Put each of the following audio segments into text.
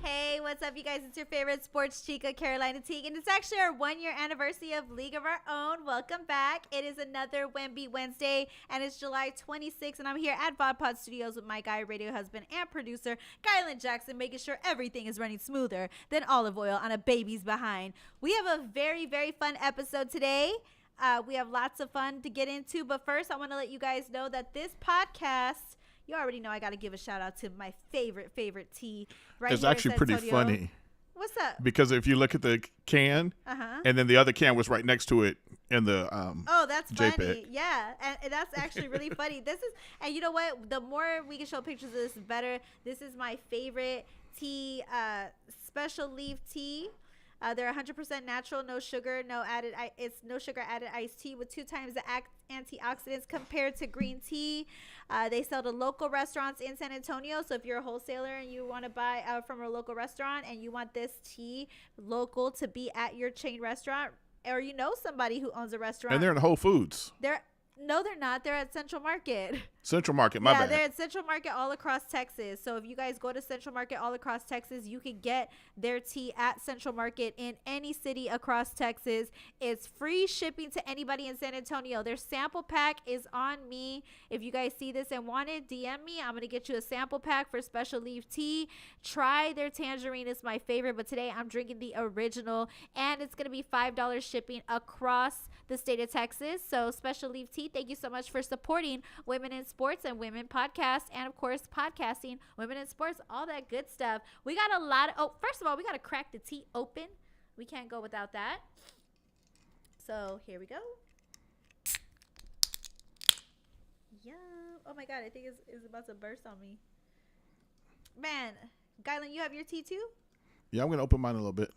Hey, what's up, you guys? It's your favorite sports chica, Carolina Teague, and it's actually our 1-year anniversary of League of Our Own. Welcome back. It is another Wemby Wednesday, and it's July 26th, and I'm here at VodPod Studios with my guy, radio husband, and producer, Jaylen Jackson, making sure everything is running smoother than olive oil on a baby's behind. We have a very, very fun episode today. We have lots of fun to get into, but first, I want to let you guys know that this podcast, you already know I got to give a shout out to my favorite T right It's here in actually San pretty Antonio. funny. What's up? Because if you look at the can, and then the other can was right next to it in the oh, that's JPEG. funny. Yeah, and that's actually really funny. This is, and you know what? The more we can show pictures of this, the better. This is my favorite tea, special leaf tea. They're 100% natural, no sugar, it's no sugar added iced tea with 2 times the antioxidants compared to green tea. They sell to local restaurants in San Antonio. So if you're a wholesaler and you want to buy from a local restaurant and you want this tea local to be at your chain restaurant, or you know somebody who owns a restaurant. And they're in Whole Foods. No, they're not. They're at Central Market. Central Market, my bad. Yeah, they're at Central Market all across Texas. So if you guys go to Central Market all across Texas, you can get their tea at Central Market in any city across Texas. It's free shipping to anybody in San Antonio. Their sample pack is on me. If you guys see this and want it, DM me. I'm going to get you a sample pack for special leaf tea. Try their tangerine. It's my favorite, but today I'm drinking the original, and it's going to be $5 shipping across the state of Texas. So special leaf tea, thank you so much for supporting Women in Sports and Women Podcasts, and of course podcasting, Women in Sports, all that good stuff. We got a lot of, first of all, we got to crack the tea open. We can't go without that. So here we go. Yeah. Oh my God, I think it's about to burst on me. Man, Jaylen, you have your tea too? Yeah, I'm going to open mine a little bit.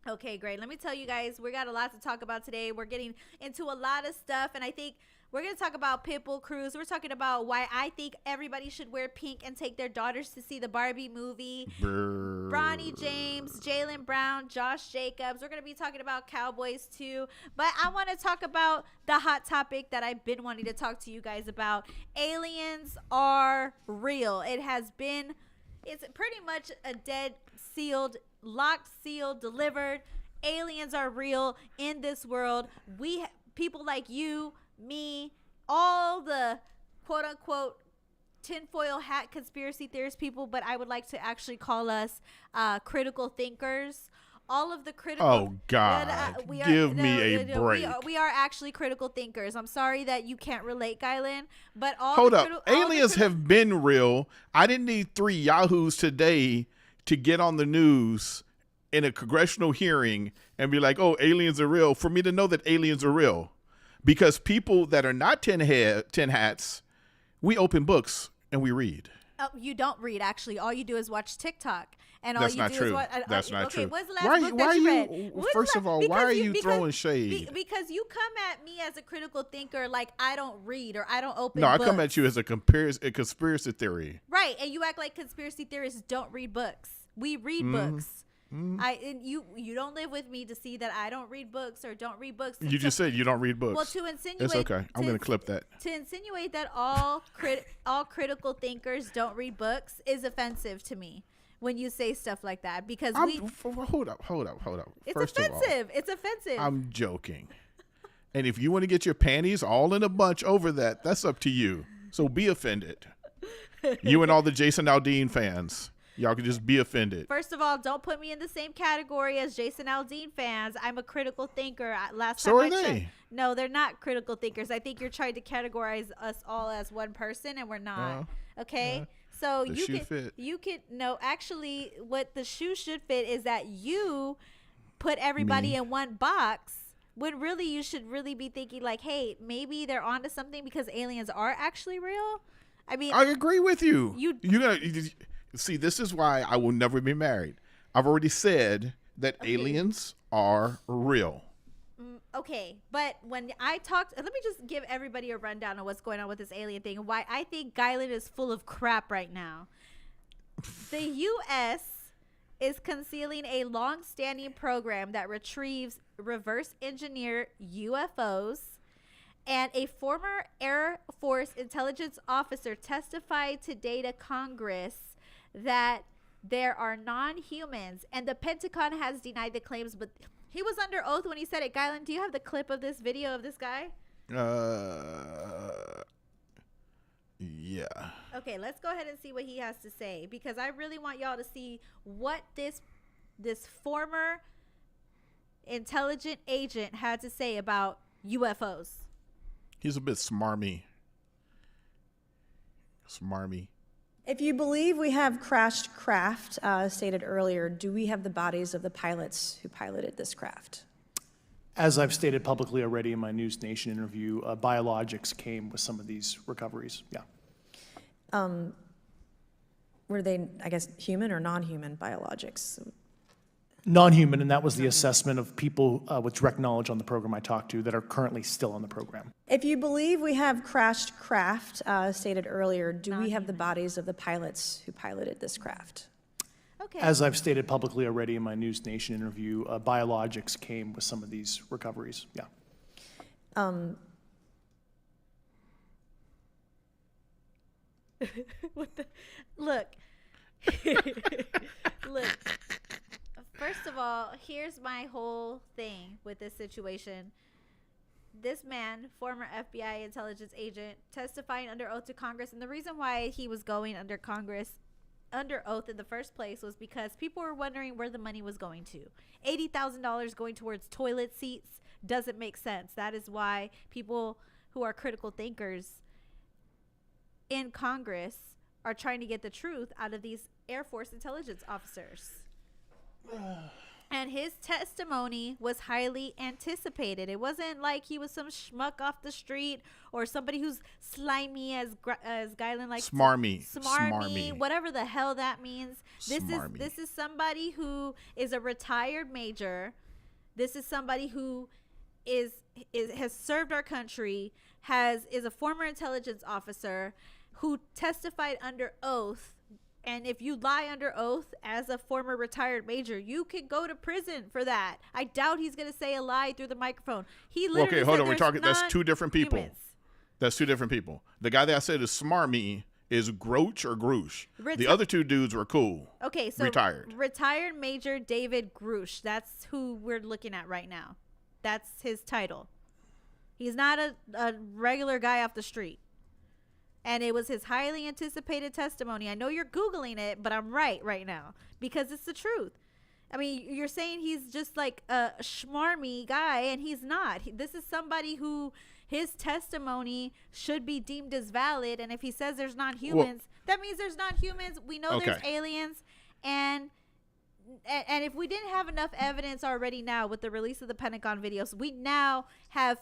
Okay, great. Let me tell you guys, we got a lot to talk about today. We're getting into a lot of stuff, and I think we're going to talk about Pitbull Cruz. We're talking about why I think everybody should wear pink and take their daughters to see the Barbie movie. Bronny James, Jaylen Brown, Josh Jacobs. We're going to be talking about Cowboys too. But I want to talk about the hot topic that I've been wanting to talk to you guys about. Aliens are real. It's pretty much a dead, sealed, locked, sealed, delivered. Aliens are real in this world. People like you, me, all the quote unquote tinfoil hat conspiracy theorist people, but I would like to actually call us critical thinkers. All of the critical. Oh God! Give me a break. We are actually critical thinkers. I'm sorry that you can't relate, Jaylen, but hold up. Aliens have been real. I didn't need 3 yahoos today to get on the news in a congressional hearing and be like, "Oh, aliens are real," for me to know that aliens are real. Because people that are not tin hats, we open books and we read. Oh, you don't read, actually. All you do is watch TikTok. And That's all you not do true. is watch. That's not true. What's the last book that you read? First of all, why are you throwing shade? Because you come at me as a critical thinker like I don't read or I don't open books. No, I come at you as a conspiracy theory. Right, and you act like conspiracy theorists don't read books. We read books. You don't live with me to see that I don't read books or don't read books. You just said you don't read books. Well, to insinuate, it's okay. I'm going to clip that. To insinuate that all critical thinkers don't read books is offensive to me when you say stuff like that, because hold up. It's offensive. It's offensive. I'm joking. And if you want to get your panties all in a bunch over that, that's up to you. So be offended. You and all the Jason Aldean fans. Y'all can just be offended. First of all, don't put me in the same category as Jason Aldean fans. I'm a critical thinker. So are they? No, they're not critical thinkers. I think you're trying to categorize us all as one person, and we're not. Okay? So you can no, actually what the shoe should fit is that you put everybody in one box, when really you should really be thinking like, hey, maybe they're onto something because aliens are actually real. I mean, I agree with you. See, this is why I will never be married. I've already said that aliens are real. Okay, but when I talked, let me just give everybody a rundown of what's going on with this alien thing and why I think Jaylen is full of crap right now. The U.S. is concealing a long-standing program that retrieves reverse engineer UFOs, and a former Air Force intelligence officer testified today to Congress that there are non-humans, and the Pentagon has denied the claims, but he was under oath when he said it. Gylan, do you have the clip of this video of this guy? Yeah. Okay, let's go ahead and see what he has to say, because I really want y'all to see what this former intelligent agent had to say about UFOs. He's a bit smarmy. If you believe we have crashed craft, stated earlier, do we have the bodies of the pilots who piloted this craft? As I've stated publicly already in my News Nation interview, biologics came with some of these recoveries. Yeah. Were they, I guess, human or non-human biologics? Non-human, and that was the assessment of people with direct knowledge on the program I talked to that are currently still on the program. If you believe we have crashed craft, stated earlier, do we have the bodies of the pilots who piloted this craft? Okay. As I've stated publicly already in my News Nation interview, biologics came with some of these recoveries. Yeah. Look. Look. First of all, here's my whole thing with this situation. This man, former FBI intelligence agent, testifying under oath to Congress, and the reason why he was going under oath in the first place was because people were wondering where the money was going to. $80,000 going towards toilet seats doesn't make sense. That is why people who are critical thinkers in Congress are trying to get the truth out of these Air Force intelligence officers. And his testimony was highly anticipated. It wasn't like he was some schmuck off the street or somebody who's slimy, as Gylan likes. Smarmy, whatever the hell that means. This is somebody who is a retired major. This is somebody who has served our country, is a former intelligence officer who testified under oath. And if you lie under oath as a former retired major, you can go to prison for that. I doubt he's going to say a lie through the microphone. He literally hold on. We're talking. That's two different people. Humans. That's two different people. The guy that I said is smarmy is Groach or Groosh. The other two dudes were cool. Okay, so retired Major David Grush. That's who we're looking at right now. That's his title. He's not a regular guy off the street. And it was his highly anticipated testimony. I know you're Googling it, but I'm right now because it's the truth. I mean, you're saying he's just like a schmarmy guy, and he's not. This is somebody who his testimony should be deemed as valid. And if he says there's not humans, that means there's not humans. We know there's aliens. And if we didn't have enough evidence already now with the release of the Pentagon videos, we now have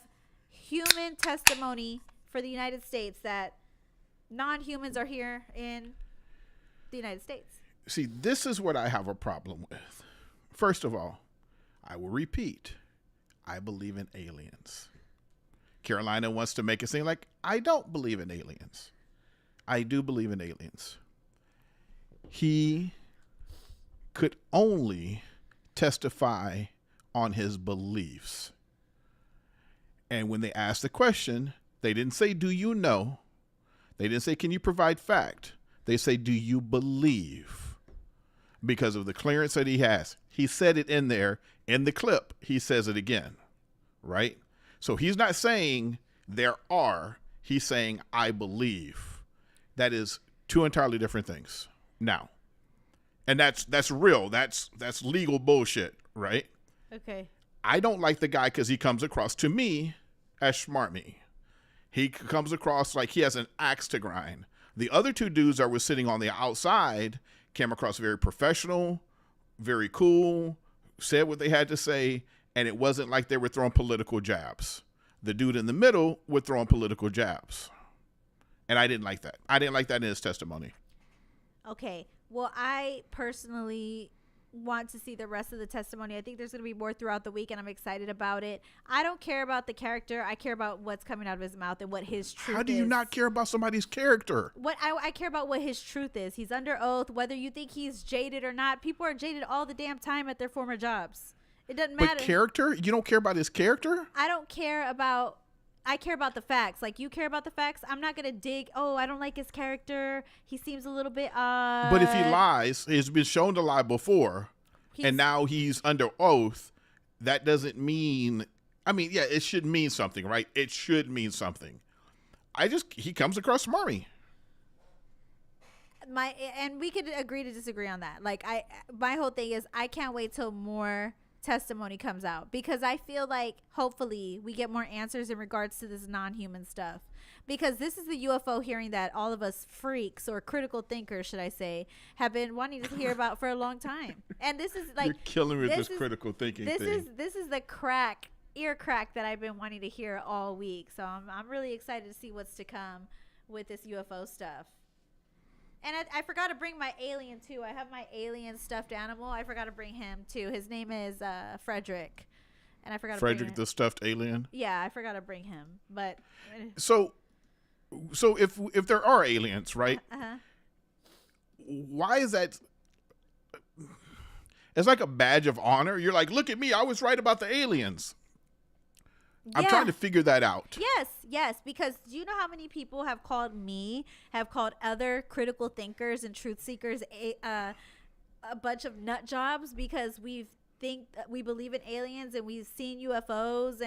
human testimony for the United States that non-humans are here in the United States. See, this is what I have a problem with. First of all, I will repeat, I believe in aliens. Carolina wants to make it seem like I don't believe in aliens. I do believe in aliens. He could only testify on his beliefs. And when they asked the question, they didn't say, do you know? They didn't say, can you provide fact? They say, do you believe? Because of the clearance that he has. He said it in there. In the clip, he says it again, right? So he's not saying there are. He's saying, I believe. That is two entirely different things. Now, and that's real. That's legal bullshit, right? Okay. I don't like the guy because he comes across to me as smarmy. He comes across like he has an axe to grind. The other two dudes that were sitting on the outside came across very professional, very cool, said what they had to say, and it wasn't like they were throwing political jabs. The dude in the middle were throwing political jabs. And I didn't like that. I didn't like that in his testimony. Okay. Well, I personally want to see the rest of the testimony. I think there's going to be more throughout the week, and I'm excited about it. I don't care about the character. I care about what's coming out of his mouth and what his truth is. How do you not care about somebody's character? What I care about what his truth is. He's under oath. Whether you think he's jaded or not, people are jaded all the damn time at their former jobs. It doesn't matter. But character? You don't care about his character? I don't care about I care about the facts. Like, you care about the facts. I'm not going to dig, oh, I don't like his character. He seems a little bit odd. But if he lies, he's been shown to lie before, and now he's under oath, that doesn't mean, I mean, yeah, it should mean something, right? It should mean something. He comes across smarmy. And we could agree to disagree on that. Like, my whole thing is I can't wait till more testimony comes out, because I feel like hopefully we get more answers in regards to this non-human stuff, because this is the UFO hearing that all of us freaks, or critical thinkers should I say, have been wanting to hear about for a long time. And this is like, you're killing me with this critical thinking thing. This is the ear crack that I've been wanting to hear all week. So I'm really excited to see what's to come with this UFO stuff. And I forgot to bring my alien, too. I have my alien stuffed animal. I forgot to bring him, too. His name is Frederick. And I forgot to bring him. Frederick the stuffed alien? Yeah, I forgot to bring him. But So if there are aliens, right? Why is that? It's like a badge of honor. You're like, look at me. I was right about the aliens. Yeah. I'm trying to figure that out. Yes, because do you know how many people have called other critical thinkers and truth seekers a bunch of nut jobs, because we believe in aliens and we've seen UFOs,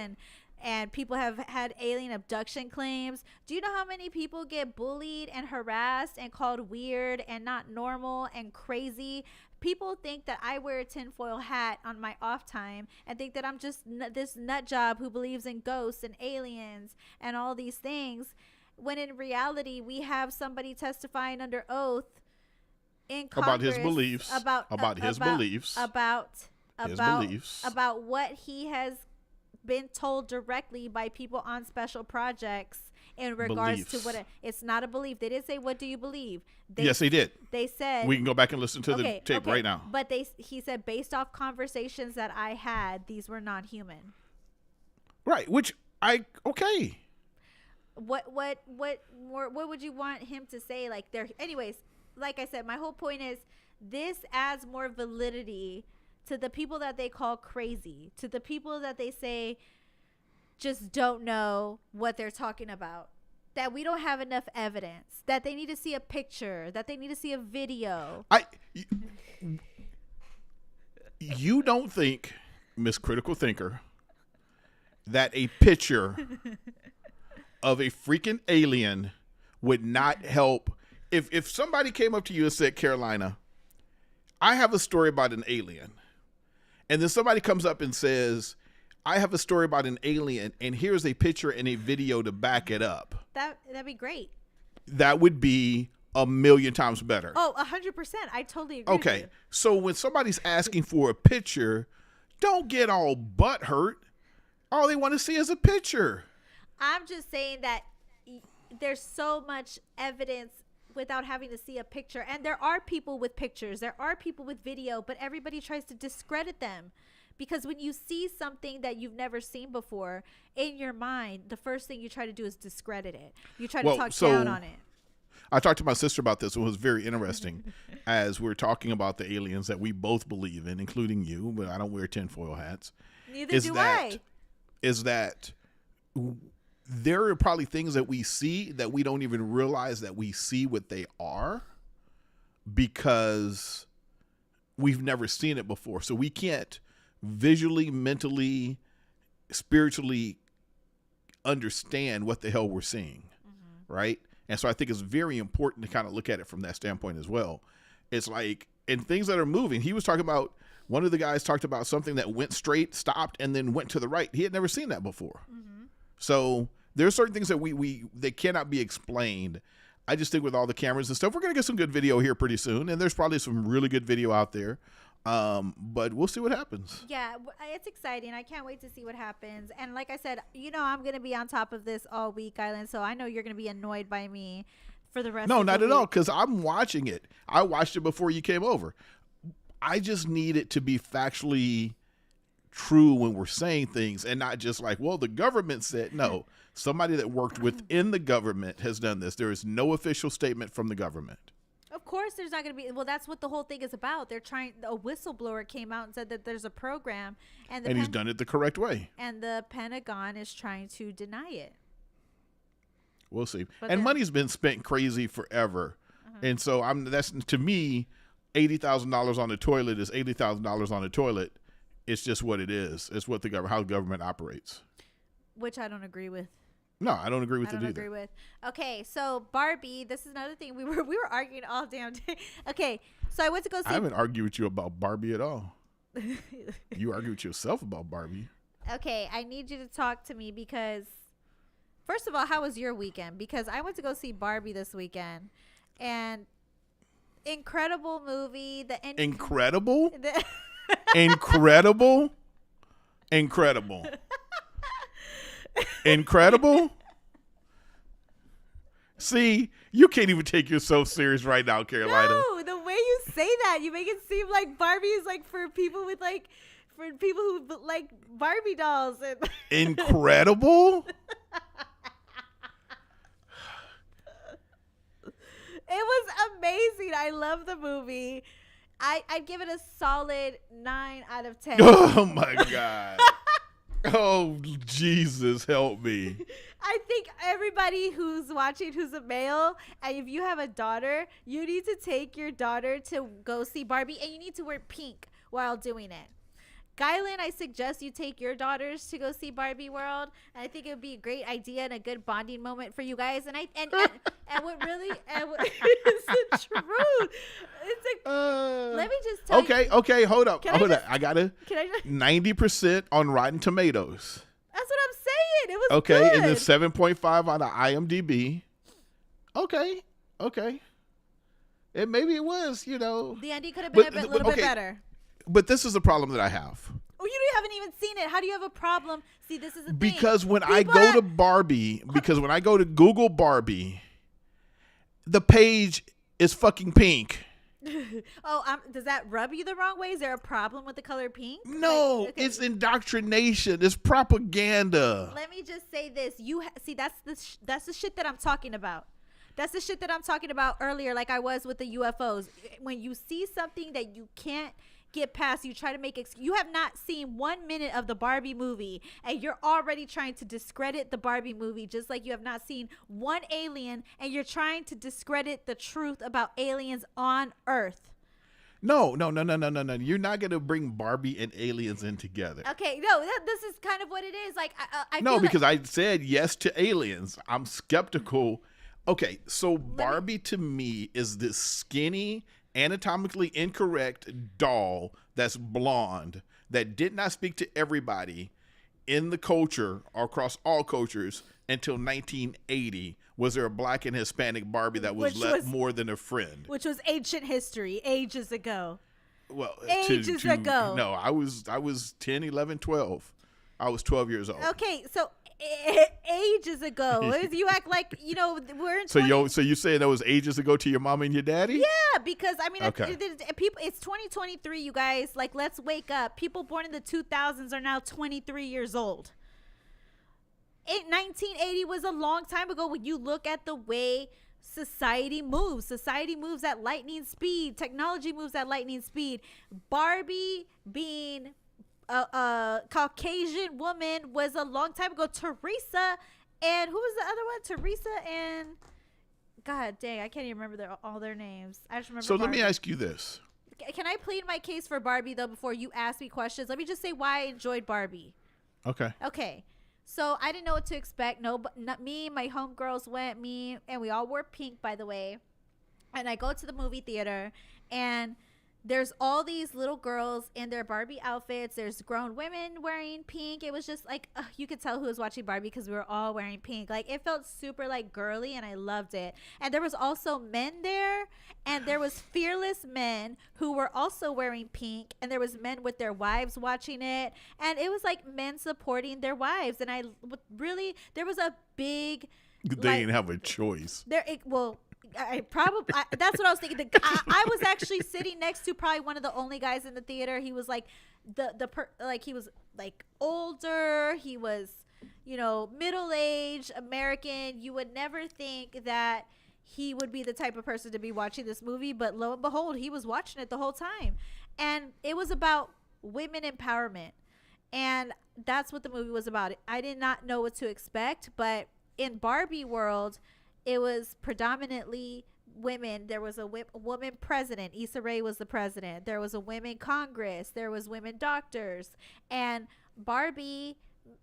and people have had alien abduction claims. Do you know how many people get bullied and harassed and called weird and not normal and crazy? People think that I wear a tinfoil hat on my off time and think that I'm just this nut job who believes in ghosts and aliens and all these things, when in reality we have somebody testifying under oath in Congress about his beliefs, about what he has been told directly by people on special projects in regards to what it's not a belief. They didn't say, what do you believe? Yes, they did. They said, we can go back and listen to the tape right now. But he said, based off conversations that I had, these were not human. Right. Which okay. What would you want him to say? Like, anyways, like I said, my whole point is this adds more validity to the people that they call crazy, to the people that they say just don't know what they're talking about, that we don't have enough evidence, that they need to see a picture, that they need to see a video. You don't think, Miss Critical Thinker, that a picture of a freaking alien would not help? If somebody came up to you and said, Carolina, I have a story about an alien, and then somebody comes up and says, I have a story about an alien, and here's a picture and a video to back it up. That'd be great. That would be 1,000,000 times better. Oh, 100%. I totally agree. Okay, with you. So when somebody's asking for a picture, don't get all butthurt. All they want to see is a picture. I'm just saying that there's so much evidence without having to see a picture. And there are people with pictures. There are people with video, but everybody tries to discredit them. Because when you see something that you've never seen before, in your mind, the first thing you try to do is discredit it. You try to talk down on it. I talked to my sister about this. It was very interesting as we're talking about the aliens that we both believe in, including you, but I don't wear tinfoil hats. Neither do I. Is that there are probably things that we see that we don't even realize that we see what they are, because we've never seen it before. So we can't visually, mentally, spiritually understand what the hell we're seeing, right? And so I think it's very important to kind of look at it from that standpoint as well. It's like, in things that are moving, he was talking about, one of the guys talked about something that went straight, stopped, and then went to the right. He had never seen that before. So there are certain things that they cannot be explained. I just think with all the cameras and stuff, we're going to get some good video here pretty soon, and there's probably some really good video out there. But we'll see what happens. Yeah, it's exciting. I can't wait to see what happens. And like I said, I'm going to be on top of this all week, Island. So I know you're going to be annoyed by me for the rest of the week. No, not at all, because I'm watching it. I watched it before you came over. I just need it to be factually true when we're saying things, and not just like, well, the government said. No, somebody that worked within the government has done this. There is no official statement from the government. Of course there's not going to be. Well, that's what the whole thing is about. They're trying. A whistleblower came out and said that there's a program, and he's done it the correct way. And the Pentagon is trying to deny it. We'll see. But And then- money's been spent crazy forever. And so that's to me, $80,000 on the toilet is $80,000 on the toilet. It's just what it is. It's what how government operates. Which I don't agree with. No, I don't agree with I it don't either. agree with. Okay, so Barbie, this is another thing we were arguing all damn day. Okay, so I went to go see. I haven't argued with you about Barbie at all. You argue with yourself about Barbie. Okay, I need you to talk to me because, first of all, how was your weekend? Because I went to go see Barbie this weekend, and incredible movie. Incredible? Incredible? Incredible. Incredible? See, you can't even take yourself serious right now, Carolina. No, the way you say that, you make it seem like Barbie is like for people who like Barbie dolls. And Incredible? it was amazing. I love the movie. I'd give it a solid 9 out of 10. Oh my God. Oh, Jesus, help me. I think everybody who's watching who's a male, and if you have a daughter, you need to take your daughter to go see Barbie, and you need to wear pink while doing it. Guylan, I suggest you take your daughters to go see Barbie World. And I think it would be a great idea and a good bonding moment for you guys. And what really it's the truth. It's let me just tell you. Okay, hold up. Can I Hold up. just- I gotta Can I just? 90% on Rotten Tomatoes. That's what I'm saying. It was Okay, good. and then 7.5 on the IMDb. Okay. And maybe it was, The ending could have been But- a little okay. bit better. But this is the problem that I have. Oh, you haven't even seen it. How do you have a problem? See, this is the thing. Because when I People go are- to Barbie, when I go to Google Barbie, the page is fucking pink. Does that rub you the wrong way? Is there a problem with the color pink? No, Like, okay. it's indoctrination. It's propaganda. Let me just say this. See, that's the shit that I'm talking about. That's the shit that I'm talking about earlier, like I was with the UFOs. When you see something that you can't get past, you try to make you have not seen 1 minute of the Barbie movie, and you're already trying to discredit the Barbie movie, just like you have not seen one alien, and you're trying to discredit the truth about aliens on Earth. No. You're not going to bring Barbie and aliens in together. Okay, no, this is kind of what it is. Like, I No, feel because like, I said yes to aliens. I'm skeptical. Okay, so Barbie to me is this skinny, anatomically incorrect doll that's blonde that did not speak to everybody in the culture or across all cultures until 1980. Was there a black and Hispanic Barbie that was more than a friend? which was ancient history, ages ago. Well, Ages ago. No, I was 10, 11, 12. I was 12 years old. Okay, so ages ago. You act like, we're in So you saying that was ages ago to your mom and your daddy? Yeah, because I mean, Okay. people. It's 2023, you guys. Like, let's wake up. People born in the 2000s are now 23 years old. 1980 was a long time ago. When you look at the way society moves at lightning speed. Technology moves at lightning speed. Barbie being a Caucasian woman was a long time ago. Teresa and who was the other one? Teresa and God dang, I can't even remember all their names. I just remember. So let Barbie. me ask you this. Can I plead my case for Barbie though before you ask me questions? Let me just say why I enjoyed Barbie. Okay. Okay. So I didn't know what to expect. No, but not me. My homegirls went. Me and we all wore pink, by the way. And I go to the movie theater, and there's all these little girls in their Barbie outfits. There's grown women wearing pink. It was just like you could tell who was watching Barbie because we were all wearing pink. Like, it felt super like girly, and I loved it. And there was also men there, and there was fearless men who were also wearing pink, and there was men with their wives watching it, and it was like men supporting their wives. And there was a big They like, didn't have a choice. that's what I was thinking. I was actually sitting next to probably one of the only guys in the theater. He was like he was like older. He was, middle-aged American. You would never think that he would be the type of person to be watching this movie, but lo and behold, he was watching it the whole time. And it was about women empowerment. And that's what the movie was about. I did not know what to expect, but in Barbie world, it was predominantly women. There was a woman president. Issa Rae was the president. There was a women Congress. There was women doctors. And Barbie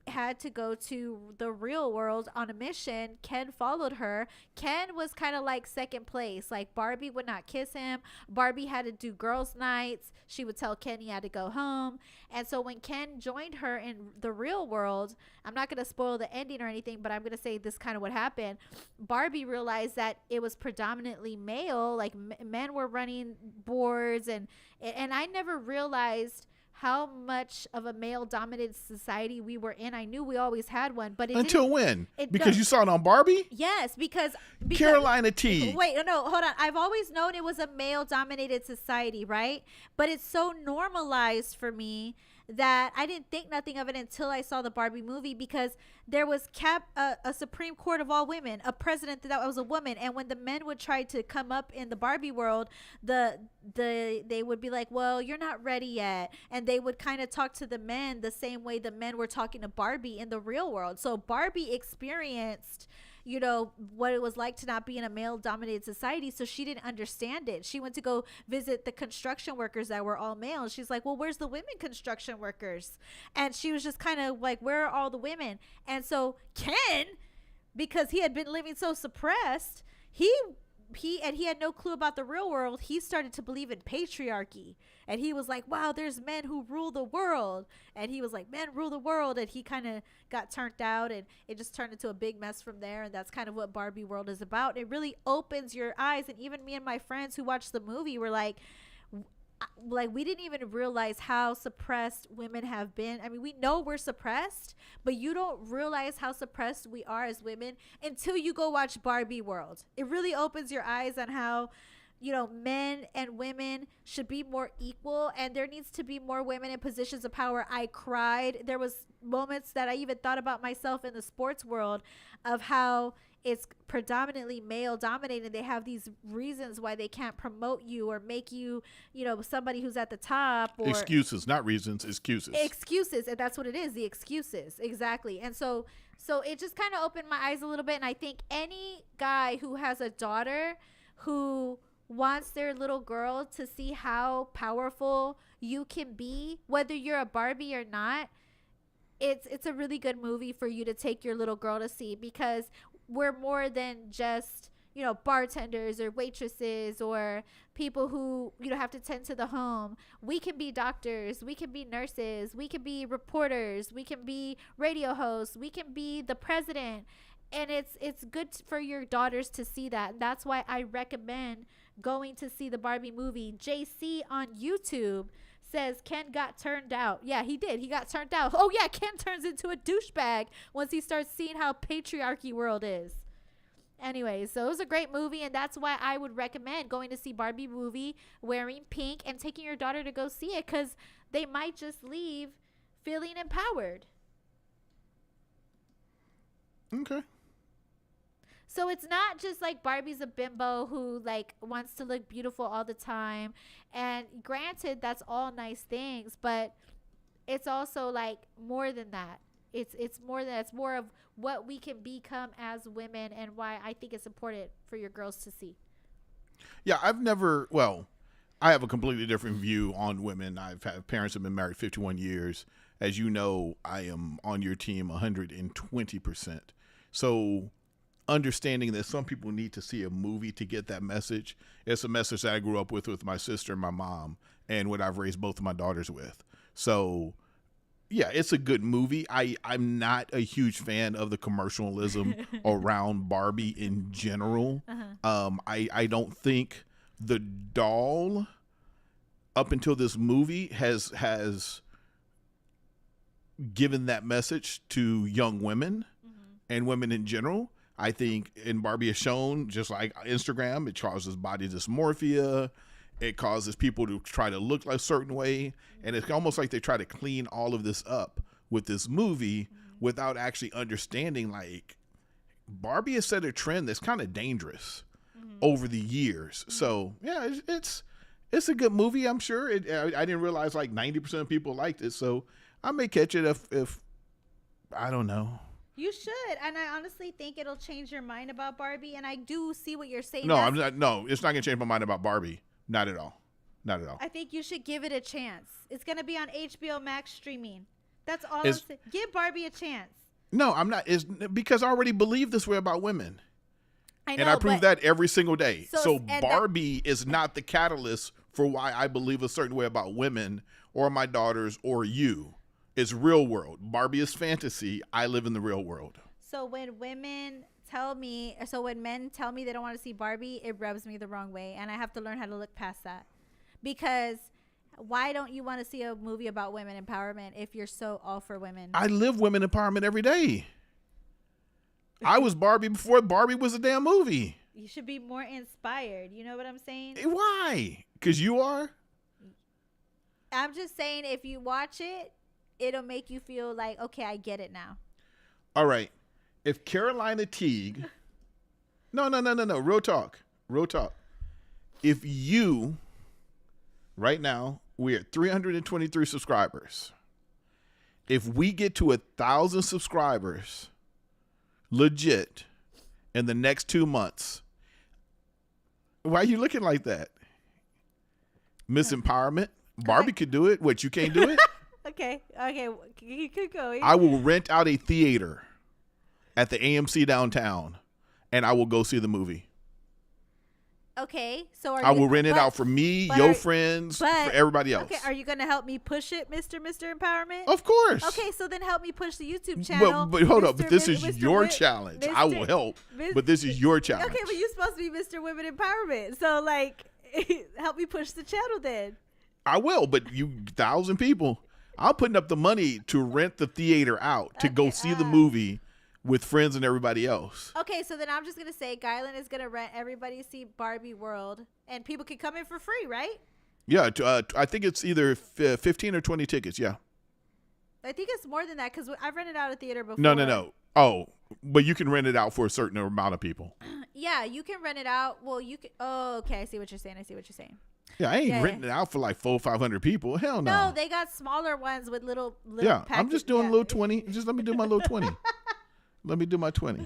had to go to the real world on a mission. Ken followed her. Ken was kind of like second place. Like, Barbie would not kiss him. Barbie had to do girls' nights. She would tell Ken he had to go home. And so when Ken joined her in the real world, I'm not going to spoil the ending or anything, but I'm going to say this kind of what happened. Barbie realized that it was predominantly male. Like, men were running boards, and I never realized how much of a male-dominated society we were in. I knew we always had one, but until when? Because you saw it on Barbie? Yes, because Carolina Teague. Wait, no, hold on. I've always known it was a male-dominated society, right? But it's so normalized for me that I didn't think nothing of it until I saw the Barbie movie, because there was a Supreme Court of all women, a president that was a woman, and when the men would try to come up in the Barbie world, they would be like, well, you're not ready yet, and they would kind of talk to the men the same way the men were talking to Barbie in the real world. So Barbie experienced, you know, what it was like to not be in a male-dominated society, so she didn't understand it. She went to go visit the construction workers that were all male. She's like, well, where's the women construction workers? And she was just kind of like, where are all the women? And so Ken, because he had been living so suppressed, he had no clue about the real world. He started to believe in patriarchy, and he was like, wow, there's men who rule the world. And he was like, men rule the world. And he kind of got turned out, and it just turned into a big mess from there. And that's kind of what Barbie world is about. It really opens your eyes. And even me and my friends who watched the movie were like, we didn't even realize how suppressed women have been. I mean, we know we're suppressed, but you don't realize how suppressed we are as women until you go watch Barbie world. It really opens your eyes on how, you know, men and women should be more equal, and there needs to be more women in positions of power. I cried. There was moments that I even thought about myself in the sports world of how it's predominantly male dominated. They have these reasons why they can't promote you or make you, you know, somebody who's at the top. Or excuses, not reasons, excuses. Excuses, and that's what it is, the excuses. Exactly. And so it just kind of opened my eyes a little bit, and I think any guy who has a daughter who wants their little girl to see how powerful you can be, whether you're a Barbie or not, it's a really good movie for you to take your little girl to see, because we're more than just, you know, bartenders or waitresses or people who, you know, have to tend to the home. We can be doctors, we can be nurses, we can be reporters, we can be radio hosts, we can be the president. And it's good for your daughters to see that. And that's why I recommend going to see the Barbie movie. JC on YouTube says Ken got turned out. Yeah, he did. He got turned out. Oh, yeah, Ken turns into a douchebag once he starts seeing how patriarchy world is. Anyway, so it was a great movie, and that's why I would recommend going to see Barbie movie, wearing pink, and taking your daughter to go see it, because they might just leave feeling empowered. Okay. So it's not just like Barbie's a bimbo who like wants to look beautiful all the time. And granted, that's all nice things, but it's also like more than that. It's more than, it's more of what we can become as women, and why I think it's important for your girls to see. Yeah, I have a completely different view on women. I've had parents have been married 51 years. As you know, I am on your team 120%. So understanding that some people need to see a movie to get that message. It's a message that I grew up with my sister and my mom, and what I've raised both of my daughters with. So yeah, it's a good movie. I'm not a huge fan of the commercialism around Barbie in general. I don't think the doll up until this movie has given that message to young women and women in general. I think in Barbie is shown, just like Instagram, it causes body dysmorphia. It causes people to try to look a certain way. And it's almost like they try to clean all of this up with this movie without actually understanding, like, Barbie has set a trend that's kind of dangerous over the years. So, yeah, it's a good movie, I'm sure. I didn't realize like 90% of people liked it. So I may catch it if I don't know. You should, and I honestly think it'll change your mind about Barbie. And I do see what you're saying. No, I'm not. No, it's not gonna change my mind about Barbie. Not at all. Not at all. I think you should give it a chance. It's gonna be on HBO Max streaming. That's all I'm saying. Give Barbie a chance. No, I'm not. It's because I already believe this way about women. I know, and I prove that every single day. So and Barbie is not the catalyst for why I believe a certain way about women or my daughters or you. It's real world. Barbie is fantasy. I live in the real world. So when men tell me they don't want to see Barbie, it rubs me the wrong way. And I have to learn how to look past that. Because why don't you want to see a movie about women empowerment if you're so all for women? I live women empowerment every day. I was Barbie before Barbie was a damn movie. You should be more inspired. You know what I'm saying? Why? Because you are? I'm just saying if you watch it, it'll make you feel like, okay, I get it now. All right. If Carolina Teague, no. Real talk. If you, right now, we're at 323 subscribers. If we get to 1,000 subscribers, legit, in the next 2 months, why are you looking like that? Miss Empowerment? Barbie could do it. What, you can't do it? Okay, you could go. I will rent out a theater at the AMC downtown, and I will go see the movie. Okay, so I will rent it out for me, your friends, for everybody else. Okay, are you going to help me push it, Mr. Empowerment? Of course. Okay, so then help me push the YouTube channel. But hold up, but this is your challenge. I will help, but this is your challenge. Okay, but you're supposed to be Mr. Women Empowerment, so like, help me push the channel then. I will, but you 1,000 people. I'm putting up the money to rent the theater out to go see the movie with friends and everybody else. Okay, so then I'm just going to say Guylan is going to rent everybody to see Barbie World, and people can come in for free, right? Yeah, I think it's either 15 or 20 tickets, yeah. I think it's more than that because I've rented out a theater before. No. Oh, but you can rent it out for a certain amount of people. Yeah, you can rent it out. Well, you can. Oh, okay. I see what you're saying. Yeah, I ain't renting it out for like 400 or 500 people. Hell no. No, they got smaller ones with little yeah, packets. I'm just doing a little 20. Just let me do my little 20. Let me do my 20.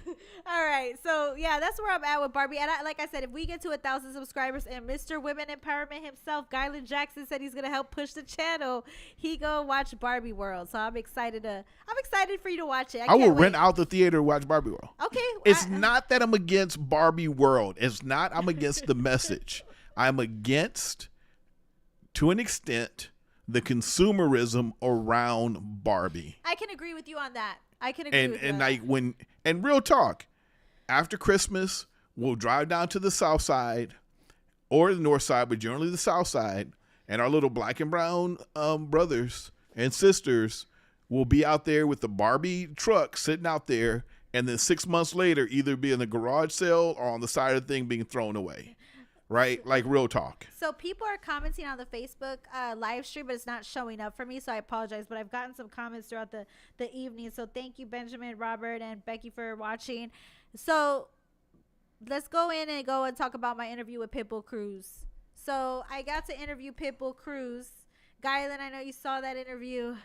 All right. So, yeah, that's where I'm at with Barbie. And like I said, if we get to 1,000 subscribers and Mr. Women Empowerment himself, Guylan Jackson, said he's going to help push the channel, he go watch Barbie World. So I'm excited for you to watch it. I will rent out the theater to watch Barbie World. Okay. It's not that I'm against Barbie World. It's not I'm against the message. I'm against, to an extent, the consumerism around Barbie. I can agree with you on that. I can agree with and that. like and real talk, after Christmas, we'll drive down to the south side or the north side, but generally the south side, and our little black and brown brothers and sisters will be out there with the Barbie truck sitting out there, and then 6 months later, either be in the garage sale or on the side of the thing being thrown away. Right? Like real talk. So people are commenting on the Facebook live stream, but it's not showing up for me, so I apologize. But I've gotten some comments throughout the evening. So thank you, Benjamin, Robert, and Becky for watching. So let's go and talk about my interview with Pitbull Cruz. So I got to interview Pitbull Cruz. Guylan, I know you saw that interview.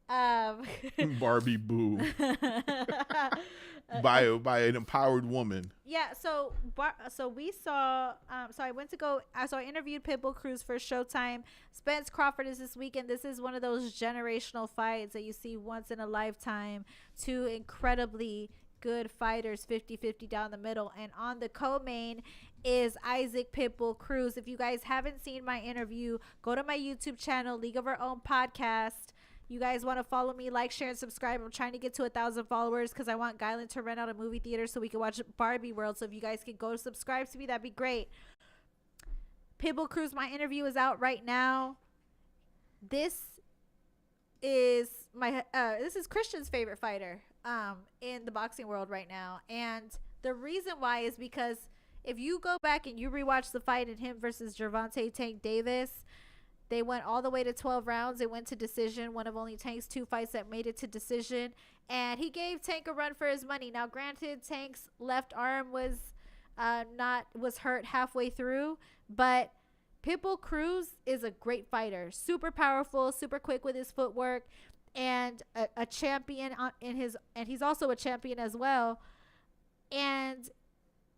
Barbie boo. by an empowered woman. Yeah, so we saw. So I interviewed Pitbull Cruz for Showtime. Spence Crawford is this weekend. This is one of those generational fights that you see once in a lifetime. Two incredibly good fighters, 50-50 down the middle. And on the co-main is Isaac Pitbull Cruz. If you guys haven't seen my interview, go to my YouTube channel, League of Our Own Podcast. You guys want to follow me, like, share, and subscribe. I'm trying to get to 1,000 followers because I want Guylan to rent out a movie theater so we can watch Barbie World. So if you guys could go subscribe to me, that'd be great. Pitbull Cruz, my interview is out right now. This is Christian's favorite fighter in the boxing world right now. And the reason why is because if you go back and you rewatch the fight in him versus Gervonta Tank Davis, they went all the way to 12 rounds. It went to decision. One of only Tank's 2 fights that made it to decision. And he gave Tank a run for his money. Now, granted, Tank's left arm was hurt halfway through. But Pitbull Cruz is a great fighter. Super powerful, super quick with his footwork. and a champion and he's also a champion as well. And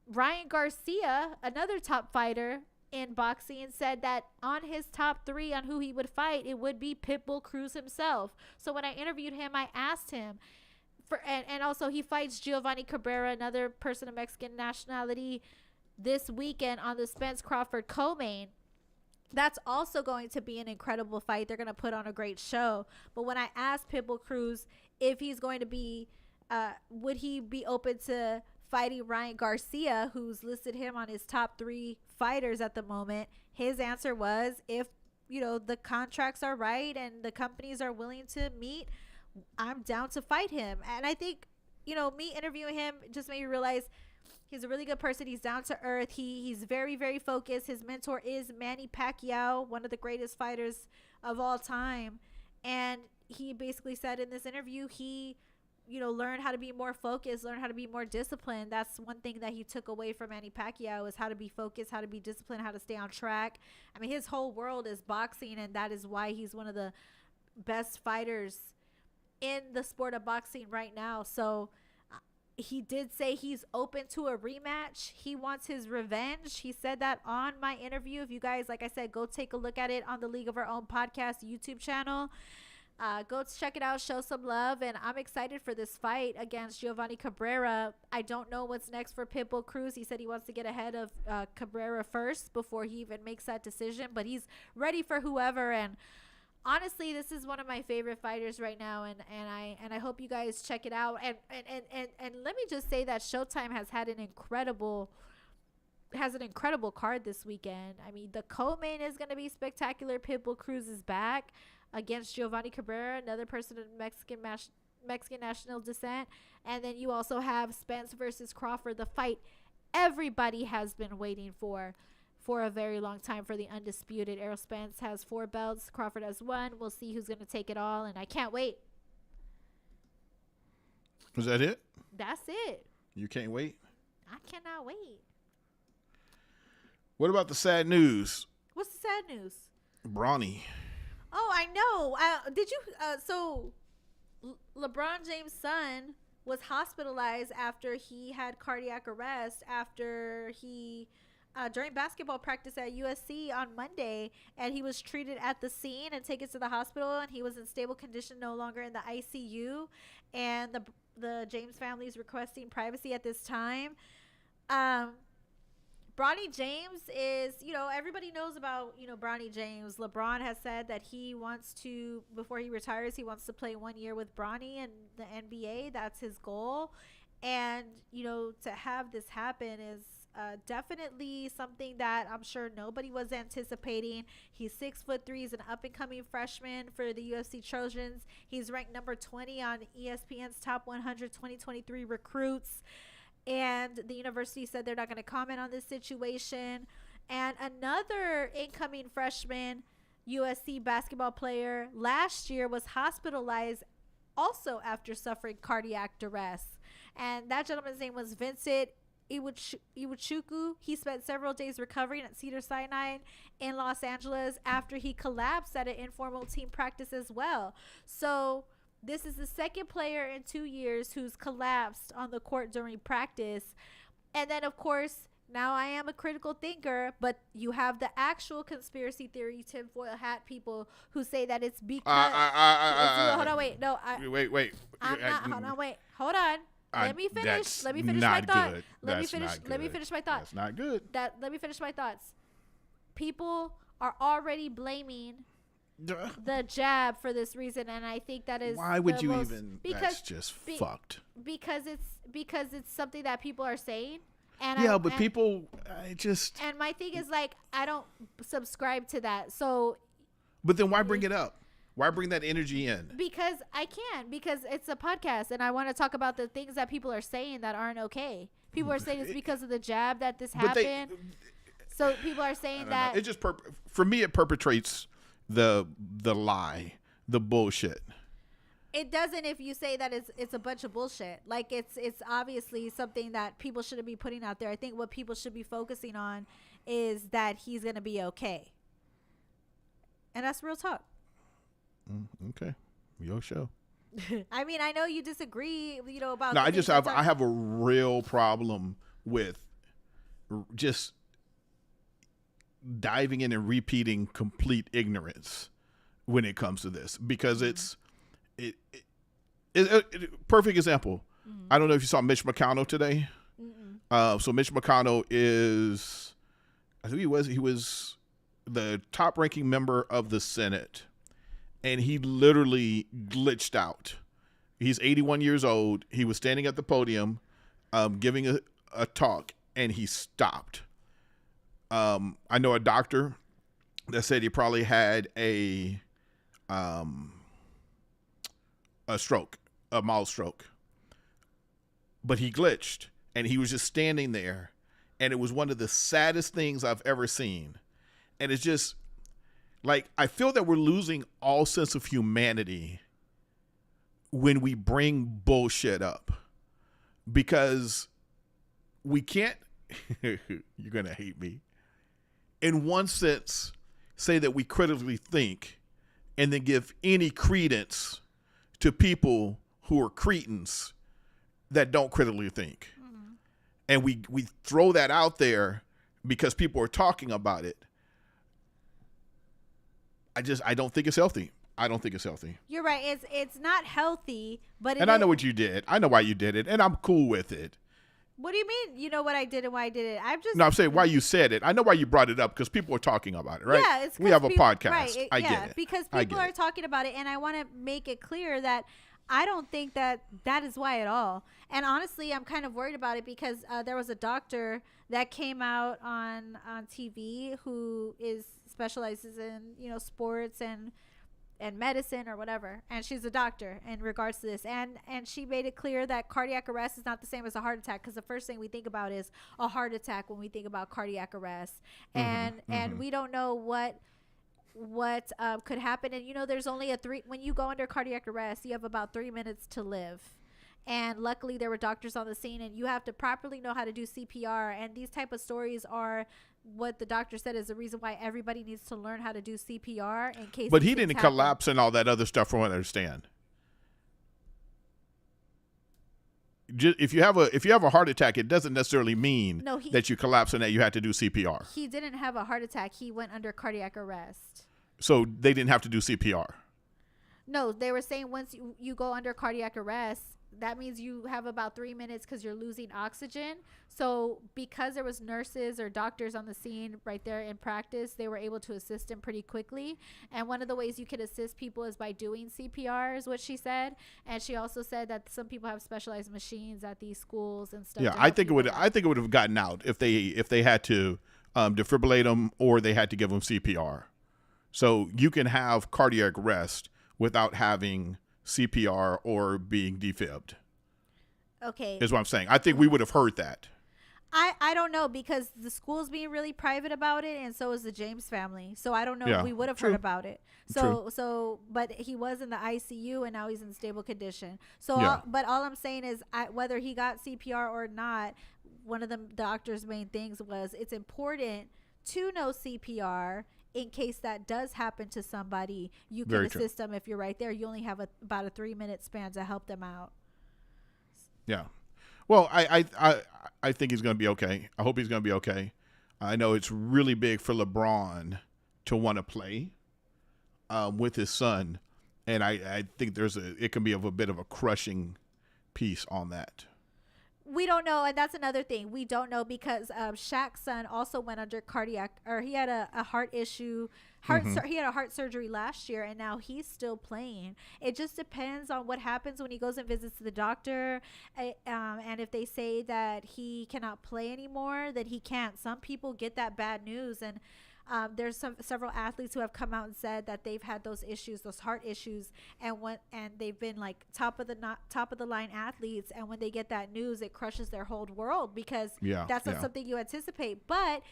Ryan Garcia, another top fighter in boxing, said that on his top 3 on who he would fight, it would be Pitbull Cruz himself. So when I interviewed him, I asked him and also he fights Giovanni Cabrera, another person of Mexican nationality, this weekend on the Spence Crawford co-main. That's also going to be an incredible fight. They're going to put on a great show. But when I asked Pitbull Cruz if he's going to be, would he be open to fighting Ryan Garcia, who's listed him on his top 3 fighters at the moment, his answer was, if, the contracts are right and the companies are willing to meet, I'm down to fight him. And I think, me interviewing him just made me realize he's a really good person. He's down to earth. He's very, very focused. His mentor is Manny Pacquiao, one of the greatest fighters of all time. And he basically said in this interview, he, learned how to be more focused, learn how to be more disciplined. That's one thing that he took away from Manny Pacquiao, is how to be focused, how to be disciplined, how to stay on track. I mean, his whole world is boxing, and that is why he's one of the best fighters in the sport of boxing right now. So he did say he's open to a rematch. He wants his revenge. He said that on my interview. If you guys, like I said, go take a look at it on the League of Our Own podcast YouTube channel. Go check it out, show some love, and I'm excited for this fight against Giovanni Cabrera. I don't know what's next for Pitbull Cruz. He said he wants to get ahead of Cabrera first before he even makes that decision, but he's ready for whoever. And honestly, this is one of my favorite fighters right now, and I hope you guys check it out. And let me just say that Showtime has had an incredible card this weekend. I mean, the co-main is going to be spectacular. Pitbull Cruz is back against Giovanni Cabrera, another person of Mexican national descent. And then you also have Spence versus Crawford, the fight everybody has been waiting for a very long time, for the undisputed. Errol Spence has 4 belts. Crawford has 1. We'll see who's going to take it all, and I can't wait. Was that it? That's it. You can't wait? I cannot wait. What about the sad news? What's the sad news? Bronny. Oh, I know. Did you? So LeBron James' son was hospitalized after he had cardiac arrest after he during basketball practice at USC on Monday, and he was treated at the scene and taken to the hospital, and he was in stable condition, no longer in the ICU. And the James family is requesting privacy at this time. Bronny James is, everybody knows about, Bronny James. LeBron has said that he wants to, before he retires, he wants to play 1 year with Bronny in the NBA. That's his goal. And, to have this happen is definitely something that I'm sure nobody was anticipating. He's 6'3". He's an up-and-coming freshman for the UFC Trojans. He's ranked number 20 on ESPN's Top 100 2023 recruits. And the university said they're not going to comment on this situation. And another incoming freshman USC basketball player last year was hospitalized also after suffering cardiac duress. And that gentleman's name was Vincent Iwuchukwu. He spent several days recovering at Cedars-Sinai in Los Angeles after he collapsed at an informal team practice as well. So this is the second player in 2 years who's collapsed on the court during practice. And then, of course, now I am a critical thinker, but you have the actual conspiracy theory tinfoil hat people who say that it's because... hold on, wait. No, wait. I'm not, hold on, wait. Hold on. Let me finish my thought. Let me finish my thought. That's not good. Let me finish my thoughts. People are already blaming the jab for this reason, and I think that is why would you even? That's just fucked. Because it's something that people are saying, and people, I just. And my thing is, like, I don't subscribe to that. So. But then why bring it up? Why bring that energy in? Because I can. Because it's a podcast, and I want to talk about the things that people are saying that aren't okay. People are saying it's because of the jab that this happened. So people are saying that. It just for me, it perpetrates the lie, the bullshit. It doesn't if you say that it's a bunch of bullshit. Like, it's obviously something that people shouldn't be putting out there. I think what people should be focusing on is that he's going to be okay. And that's real talk. Okay. Your show. I mean, I know you disagree, about. No, the I things just that's I have a real problem with just diving in and repeating complete ignorance when it comes to this, because it's perfect example. I don't know if you saw Mitch McConnell today. So Mitch McConnell is, I think he was the top ranking member of the Senate, and he literally glitched out. He's 81 years old. He was standing at the podium giving a talk, and he stopped. I know a doctor that said he probably had a stroke, a mild stroke. But he glitched, and he was just standing there, and it was one of the saddest things I've ever seen. And it's just, like, I feel that we're losing all sense of humanity when we bring bullshit up, because we can't, you're going to hate me, in one sense, say that we critically think and then give any credence to people who are cretins that don't critically think. And we throw that out there because people are talking about it. I don't think it's healthy. I don't think it's healthy. You're right. It's not healthy, but I know what you did. I know why you did it, and I'm cool with it. What do you mean? You know what I did and why I did it? I'm saying why you said it. I know why you brought it up, because people are talking about it, right? Yeah, it's 'cause we have a people, podcast. Right, I get it. Because people are talking about it, and I want to make it clear that I don't think that is why at all. And honestly, I'm kind of worried about it because there was a doctor that came out on TV who specializes in sports and medicine or whatever, and she's a doctor in regards to this, and she made it clear that cardiac arrest is not the same as a heart attack, because the first thing we think about is a heart attack when we think about cardiac arrest, and we don't know what could happen. And there's only when you go under cardiac arrest, you have about 3 minutes to live. And luckily there were doctors on the scene, and you have to properly know how to do CPR. And these type of stories are what the doctor said is the reason why everybody needs to learn how to do CPR in case. But he didn't collapse and all that other stuff, from what I understand. If you have a heart attack, it doesn't necessarily mean that you collapse and that you had to do CPR. He didn't have a heart attack. He went under cardiac arrest. So they didn't have to do CPR. No, they were saying once you go under cardiac arrest, that means you have about 3 minutes because you're losing oxygen. So because there was nurses or doctors on the scene right there in practice, they were able to assist him pretty quickly. And one of the ways you can assist people is by doing CPR, is what she said. And she also said that some people have specialized machines at these schools and stuff. Yeah, I think it would have gotten out if they had to defibrillate them or they had to give them CPR. So you can have cardiac arrest without having CPR or being defibbed. Okay. Is what I'm saying. I think we would have heard that. I don't know, because the school's being really private about it, and so is the James family. So I don't know if we would have heard about it. But he was in the ICU, and now he's in stable condition. So, but all I'm saying is, whether he got CPR or not, one of the doctor's main things was it's important to know CPR in case that does happen to somebody. You can assist them if you're right there. You only have about a 3 minute span to help them out. Yeah. Well, I think he's going to be okay. I hope he's going to be okay. I know it's really big for LeBron to want to play with his son, and I think it can be of a bit of a crushing piece on that. We don't know, and that's another thing. We don't know because Shaq's son also went under he had a heart issue. He had a heart surgery last year, and now he's still playing. It just depends on what happens when he goes and visits the doctor, and if they say that he cannot play anymore, that he can't. Some people get that bad news, and there's several athletes who have come out and said that they've had those issues, those heart issues, and they've been like top of the line athletes, and when they get that news, it crushes their whole world, because that's not something you anticipate. But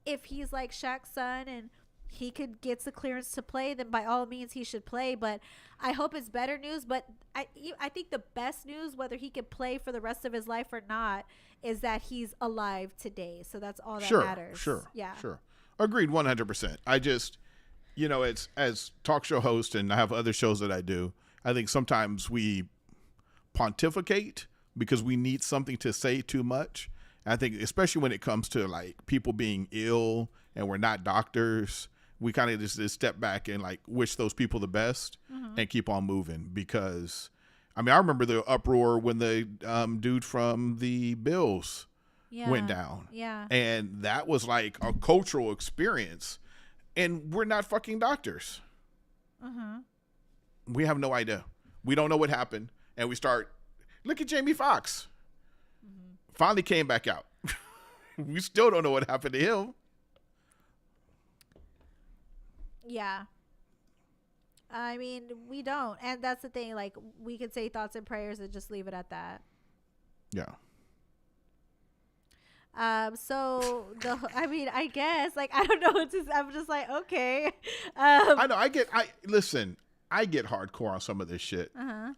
if he's like Shaq's son and he could get the clearance to play, then by all means he should play. But I hope it's better news. But I think the best news, whether he can play for the rest of his life or not, is that he's alive today. So that's all that matters. Sure. Agreed, 100%. I just, it's as talk show host, and I have other shows that I do, I think sometimes we pontificate because we need something to say too much. I think especially when it comes to like people being ill and we're not doctors, we kind of just step back and like wish those people the best and keep on moving. Because I mean, I remember the uproar when the dude from the Bills went down. Yeah. And that was like a cultural experience. And we're not fucking doctors. We have no idea. We don't know what happened. And we start, look at Jamie Foxx. Finally came back out. We still don't know what happened to him. Yeah. I mean, we don't. And that's the thing. Like, we could say thoughts and prayers and just leave it at that. Yeah. So I mean, I guess, like, I don't know what to, I'm just like, okay. I know. Listen, I get hardcore on some of this shit.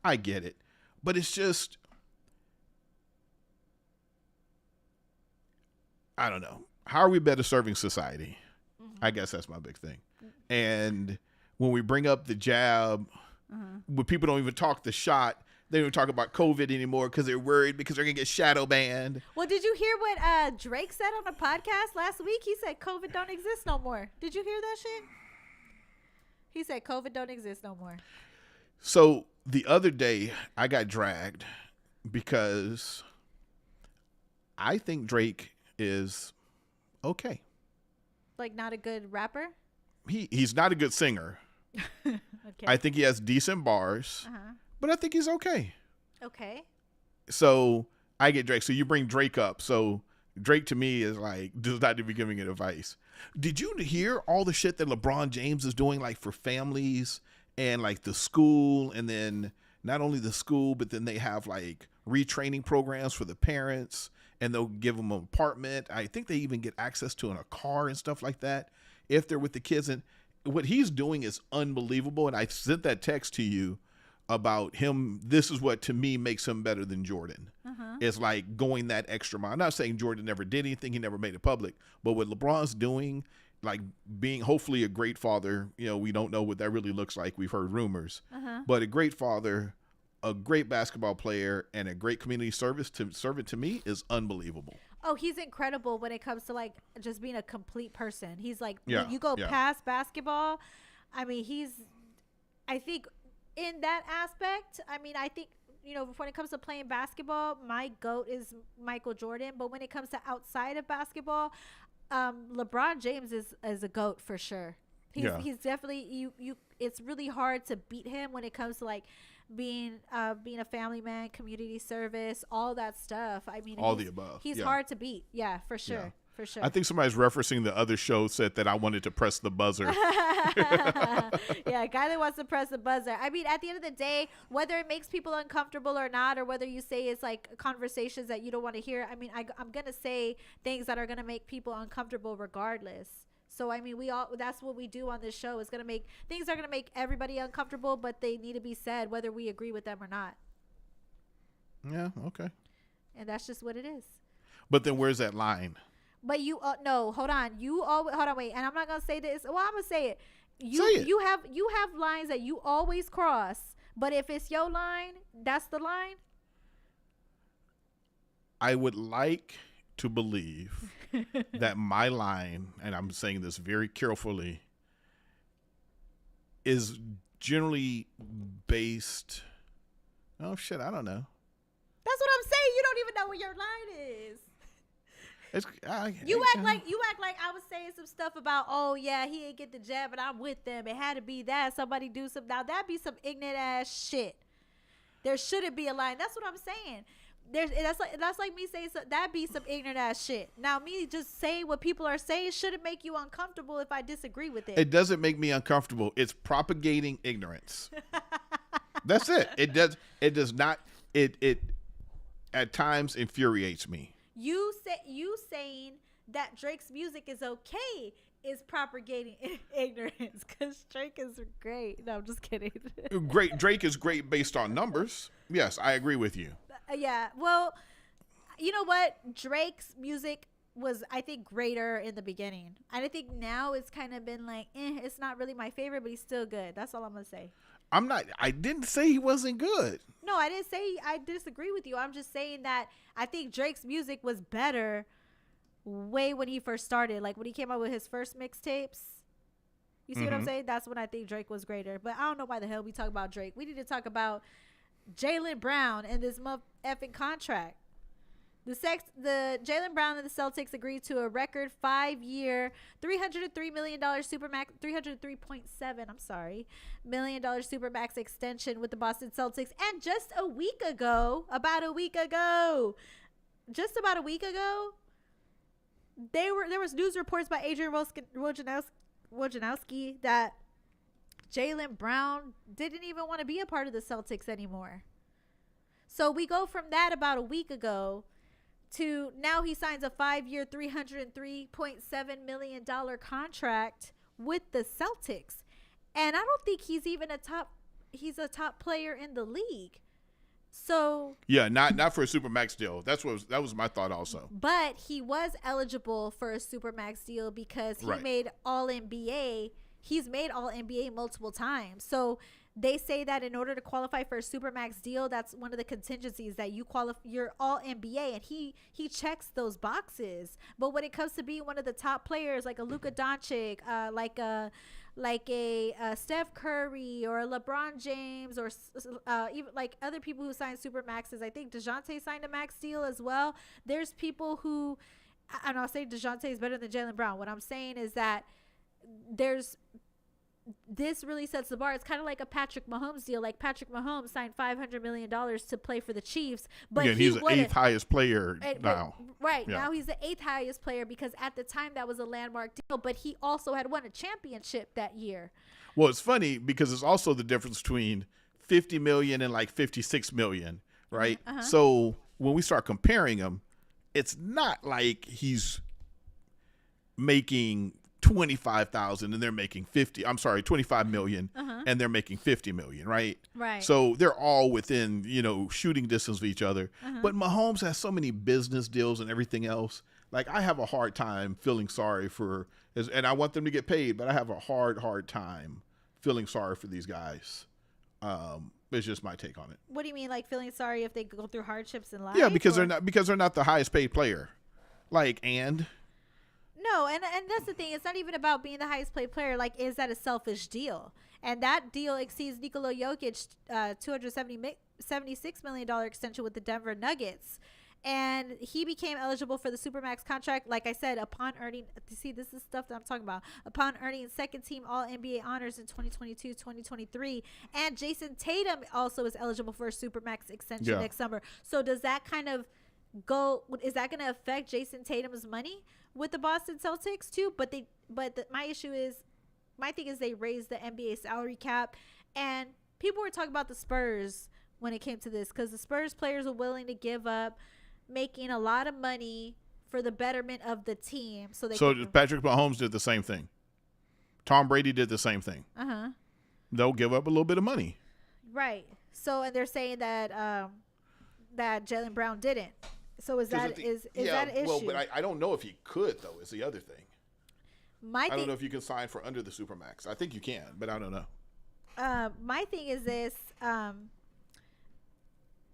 I get it. But it's just, I don't know. How are we better serving society? I guess that's my big thing. And when we bring up the jab, when people don't even talk the shot, they don't even talk about COVID anymore because they're worried because they're going to get shadow banned. Well, did you hear what Drake said on the podcast last week? He said COVID don't exist no more. Did you hear that shit? He said COVID don't exist no more. So the other day, I got dragged because I think Drake is okay. Like, not a good rapper? He's not a good singer. Okay. I think he has decent bars, but I think he's okay. Okay. So I get Drake. So you bring Drake up. So Drake to me is like, does not to be giving it advice. Did you hear all the shit that LeBron James is doing, like for families and like the school, and then not only the school, but then they have like retraining programs for the parents, and they'll give them an apartment. I think they even get access to a car and stuff like that if they're with the kids. And what he's doing is unbelievable. And I sent that text to you about him. This is what to me makes him better than Jordan. It's like going that extra mile. I'm not saying Jordan never did anything. He never made it public. But what LeBron's doing, like being hopefully a great father, you know, we don't know what that really looks like. We've heard rumors. But a great father, a great basketball player, and a great community servant to me is unbelievable. Oh, he's incredible when it comes to like just being a complete person. He's like, Yeah, when you go yeah. past basketball, I mean, I think in that aspect, I mean, I think, you know, when it comes to playing basketball, my GOAT is Michael Jordan. But when it comes to outside of basketball, LeBron James is a GOAT for sure. He's definitely, you. It's really hard to beat him when it comes to like being a family man, community service, all that stuff. I mean, All the above. He's Yeah. hard to beat. Yeah, for sure. Yeah. For sure. I think somebody's referencing the other show said that I wanted to press the buzzer. Yeah, a guy that wants to press the buzzer. I mean, at the end of the day, whether it makes people uncomfortable or not, or whether you say it's like conversations that you don't want to hear, I mean, I'm going to say things that are going to make people uncomfortable regardless. So, I mean, that's what we do on this show. Is going to make things are going to make everybody uncomfortable, but they need to be said whether we agree with them or not. Yeah, okay. And that's just what it is. But then where's that line? But you no, hold on. Hold on, wait. And I'm not gonna say this. Well, I'm gonna say it. Say it. You have lines that you always cross. But if it's your line, that's the line. I would like to believe that my line, and I'm saying this very carefully, is generally based. Oh shit, I don't know. That's what I'm saying. You don't even know what your line is. You act like I was saying some stuff about, oh yeah, he ain't get the jab, but I'm with them. It had to be that somebody do some. Now that'd be some ignorant ass shit. There shouldn't be a line. That's what I'm saying. That's like me saying that'd be some ignorant ass shit. Now me just saying what people are saying shouldn't make you uncomfortable if I disagree with it. It doesn't make me uncomfortable. It's propagating ignorance. That's it. It does not. It at times infuriates me. You saying that Drake's music is okay is propagating ignorance because Drake is great. No, I'm just kidding. Great. Drake is great based on numbers. Yes, I agree with you. Yeah. Well, you know what? Drake's music was, I think, greater in the beginning. And I think now it's kind of been like, it's not really my favorite, but he's still good. That's all I'm going to say. I didn't say he wasn't good. No, I didn't say I disagree with you. I'm just saying that I think Drake's music was better way when he first started. Like when he came out with his first mixtapes. You see what I'm saying? That's when I think Drake was greater. But I don't know why the hell we talk about Drake. We need to talk about Jaylen Brown and this effing contract. The Jaylen Brown and the Celtics agreed to a record 5-year, $303 million supermax, $303.7 million supermax extension with the Boston Celtics. And just about a week ago, there was news reports by Adrian Wojnarowski that Jaylen Brown didn't even want to be a part of the Celtics anymore. So we go from that about a week ago to now he signs a 5-year, $303.7 million contract with the Celtics. And I don't think he's even a top player in the league. So yeah, not for a supermax deal. That was my thought also. But he was eligible for a supermax deal because he made All NBA. He's made All NBA multiple times. So they say that in order to qualify for a supermax deal, that's one of the contingencies that you're All NBA, and he checks those boxes. But when it comes to being one of the top players, like a Luka Doncic, like a Steph Curry or a LeBron James, or even like other people who signed supermaxes, I think DeJounte signed a max deal as well. There's people who, and I'll say DeJounte is better than Jaylen Brown. What I'm saying is that this really sets the bar. It's kind of like a Patrick Mahomes deal. Like Patrick Mahomes signed $500 million to play for the Chiefs, but he's the 8th highest player now. Now he's the 8th highest player because at the time that was a landmark deal, but he also had won a championship that year. Well, it's funny because it's also the difference between 50 million and like 56 million, right? So when we start comparing them, it's not like he's making 25,000 and they're making 25 million and they're making 50 million, right? Right. So they're all within, shooting distance of each other. But Mahomes has so many business deals and everything else. Like I have a hard time feeling sorry and I want them to get paid, but I have a hard time feeling sorry for these guys. It's just my take on it. What do you mean, like feeling sorry if they go through hardships in life? Yeah, because they're not the highest paid player. No, and that's the thing. It's not even about being the highest paid player. Like, is that a selfish deal? And that deal exceeds Nikola Jokic's $276 million extension with the Denver Nuggets. And he became eligible for the Supermax contract, like I said, upon earning – see, this is stuff that I'm talking about. Upon earning second-team All-NBA honors in 2022-2023. And Jason Tatum also is eligible for a Supermax extension next summer. So does that kind of – is that going to affect Jason Tatum's money with the Boston Celtics too? But my thing is they raised the NBA salary cap, and people were talking about the Spurs when it came to this, because the Spurs players were willing to give up making a lot of money for the betterment of the team. So Patrick Mahomes did the same thing. Tom Brady did the same thing. They'll give up a little bit of money. Right. So, and they're saying that that Jaylen Brown didn't. So is that an issue? Well, but I don't know if he could, though, is the other thing. I don't know if you can sign for under the Supermax. I think you can, but I don't know. My thing is this.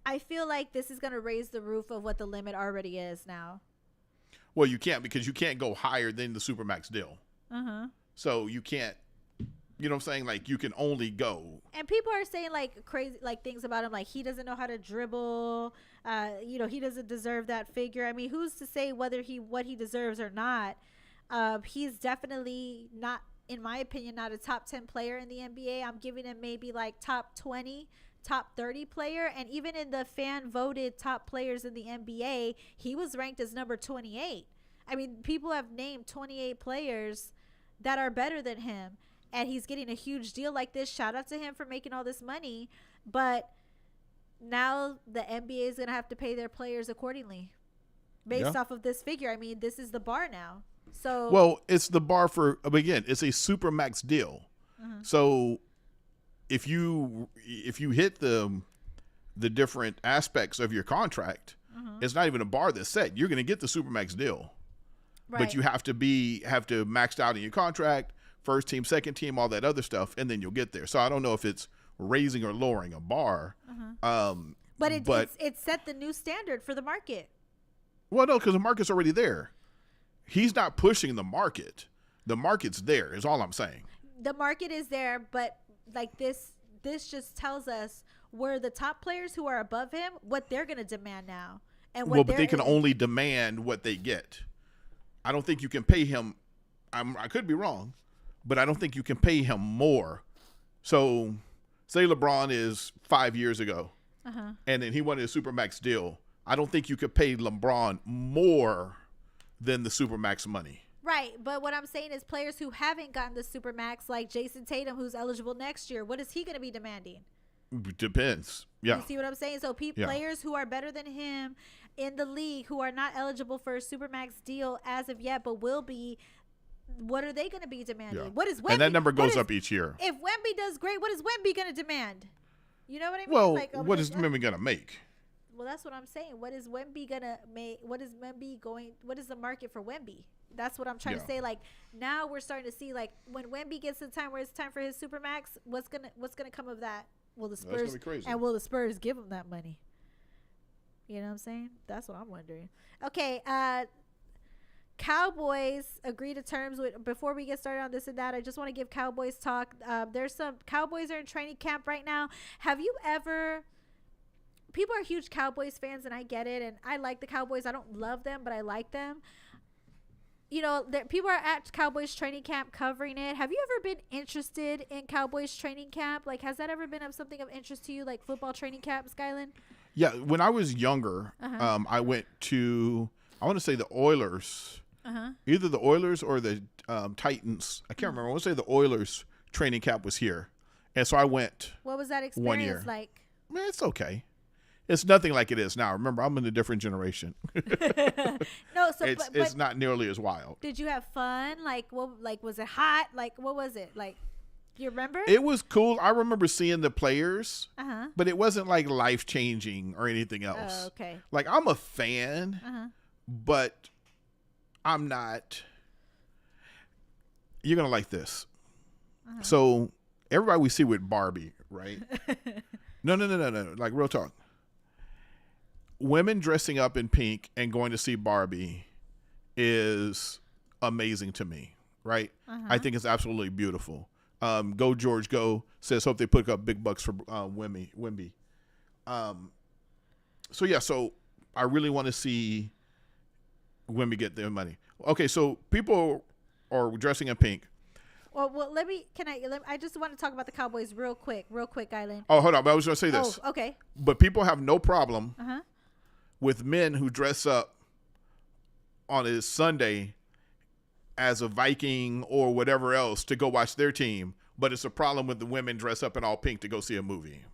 I feel like this is going to raise the roof of what the limit already is now. Well, you can't, because you can't go higher than the Supermax deal. So you can't, you know what I'm saying? Like, you can only go. And people are saying, like, crazy, like, things about him. Like, he doesn't know how to dribble. He doesn't deserve that figure. I mean, who's to say what he deserves or not? He's definitely not, in my opinion, not a top 10 player in the NBA. I'm giving him maybe, like, top 20, top 30 player. And even in the fan-voted top players in the NBA, he was ranked as number 28. I mean, people have named 28 players that are better than him. And he's getting a huge deal like this. Shout out to him for making all this money. But now the NBA is going to have to pay their players accordingly based off of this figure. I mean, this is the bar now. So, well, it's the bar for, again, it's a Supermax deal. So if you hit the different aspects of your contract, it's not even a bar that's set. You're going to get the Supermax deal. Right. But you have to maxed out in your contract, first team, second team, all that other stuff, and then you'll get there. So I don't know if it's raising or lowering a bar. But it set the new standard for the market. Well, no, because the market's already there. He's not pushing the market. The market's there is all I'm saying. The market is there, but like this just tells us where the top players who are above him, what they're going to demand now. And what but they can only demand what they get. I don't think you can pay him. I could be wrong, but I don't think you can pay him more. So say LeBron is 5 years ago, and then he wanted a Supermax deal. I don't think you could pay LeBron more than the Supermax money. Right, but what I'm saying is players who haven't gotten the Supermax, like Jason Tatum, who's eligible next year, what is he going to be demanding? Depends. Yeah. You see what I'm saying? So players who are better than him in the league who are not eligible for a Supermax deal as of yet, but will be, what are they going to be demanding? Yeah. What is Wemby? And that number goes up each year. If Wemby does great, what is Wemby going to demand? You know what I mean? Well, like, what is Wemby going to make? Well, that's what I'm saying. What is Wemby going to make? What is the market for Wemby? That's what I'm trying to say. Like, now we're starting to see, like, when Wemby gets to the time where it's time for his Supermax, what's gonna come of that? Will the Spurs, that's gonna be crazy. And will the Spurs give him that money? You know what I'm saying? That's what I'm wondering. Okay, Cowboys agree to terms with. Before we get started on this and that, I just want to give Cowboys talk. There's some Cowboys are in training camp right now. Have you ever? People are huge Cowboys fans, and I get it, and I like the Cowboys. I don't love them, but I like them. You know, people are at Cowboys training camp covering it. Have you ever been interested in Cowboys training camp? Like, has that ever been of something of interest to you, like football training camp, Skyland? Yeah, when I was younger, I went to, I want to say the Oilers, either the Oilers or the Titans. I can't remember. I want to say the Oilers training camp was here. And so I went. What was that 1 year. experience like? Man, it's okay. It's nothing like it is now. Remember, I'm in a different generation. No, so it's not nearly as wild. Did you have fun? Like, what? Like, was it hot? Like, what was it? Like, you remember? It was cool. I remember seeing the players, but it wasn't like life changing or anything else. Oh, okay. Like, I'm a fan, but I'm not. You're gonna like this. So everybody we see with Barbie, right? No. Like, real talk. Women dressing up in pink and going to see Barbie is amazing to me, right? I think it's absolutely beautiful. Go George Go says hope they put up big bucks for Wemby. So I really want to see Wemby get their money. Okay, so people are dressing in pink. Well, I just want to talk about the Cowboys real quick, Island. Oh, hold on. But I was going to say this. Oh, okay. But people have no problem with men who dress up on a Sunday as a Viking or whatever else to go watch their team. But it's a problem when the women dress up in all pink to go see a movie.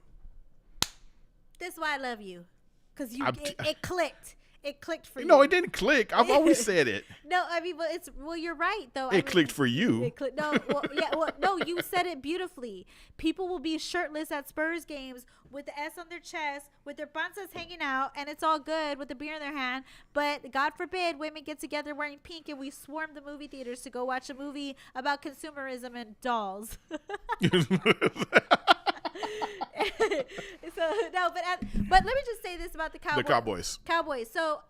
This is why I love you. Because it clicked. It clicked for you. No, it didn't click. I've always said it. No, I mean, but you're right though. It clicked for you. No, you said it beautifully. People will be shirtless at Spurs games with the S on their chest, with their panzas hanging out, and it's all good with the beer in their hand. But God forbid women get together wearing pink and we swarm the movie theaters to go watch a movie about consumerism and dolls. But let me just say this about the Cowboys. So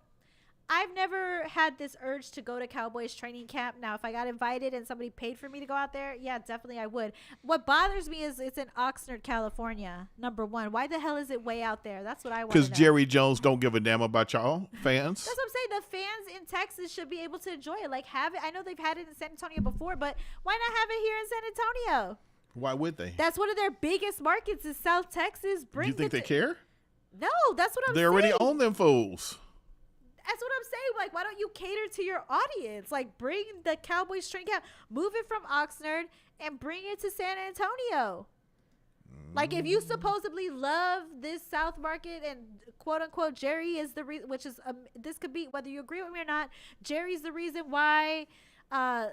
I've never had this urge to go to Cowboys training camp. Now, if I got invited and somebody paid for me to go out there, yeah, definitely I would. What bothers me is it's in Oxnard, California, number one. Why the hell is it way out there? That's what I want to know. Because Jerry Jones don't give a damn about y'all fans. That's what I'm saying. The fans in Texas should be able to enjoy it. Like, have it. I know they've had it in San Antonio before, but why not have it here in San Antonio? Why would they? That's one of their biggest markets is South Texas. Do you think they care? No, that's what I'm saying. They already own them fools. That's what I'm saying. Like, why don't you cater to your audience? Like, bring the Cowboys training camp, move it from Oxnard, and bring it to San Antonio. Like, if you supposedly love this South market and quote unquote Jerry is the reason, which is this could be whether you agree with me or not. Jerry's the reason why San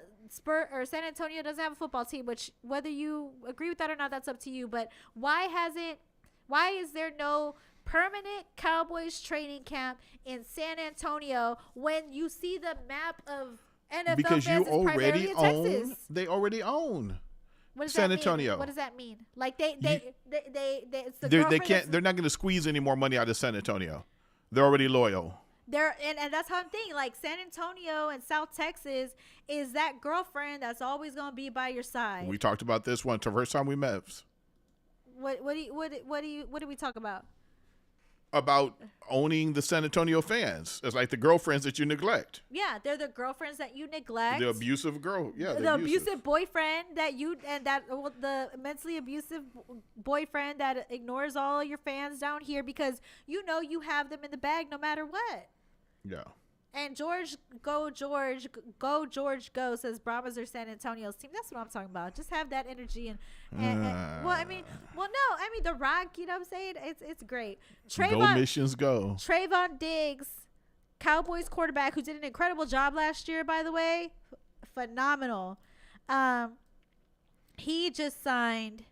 Antonio doesn't have a football team. Which whether you agree with that or not, that's up to you. But why is there no permanent Cowboys training camp in San Antonio when you see the map of NFL because fans you is primarily already in own. Texas? They already own. What does San that Antonio. mean? What does that mean? Like they it's the They girlfriend can't. They're not going to squeeze any more money out of San Antonio. They're already loyal. and that's how I'm thinking. Like San Antonio and South Texas is that girlfriend that's always gonna be by your side. We talked about this one the first time we met. What do we talk about? About owning the San Antonio fans. It's like the girlfriends that you neglect. Yeah, they're the girlfriends that you neglect. The abusive girl. Yeah, the abusive boyfriend the mentally abusive boyfriend that ignores all your fans down here because you know you have them in the bag no matter what. Yeah. And go, says Brahmas or San Antonio's team. That's what I'm talking about. Just have that energy and The Rock, you know what I'm saying? It's great. Go Missions go. Trayvon Diggs, Cowboys quarterback who did an incredible job last year, by the way. Phenomenal. He just signed.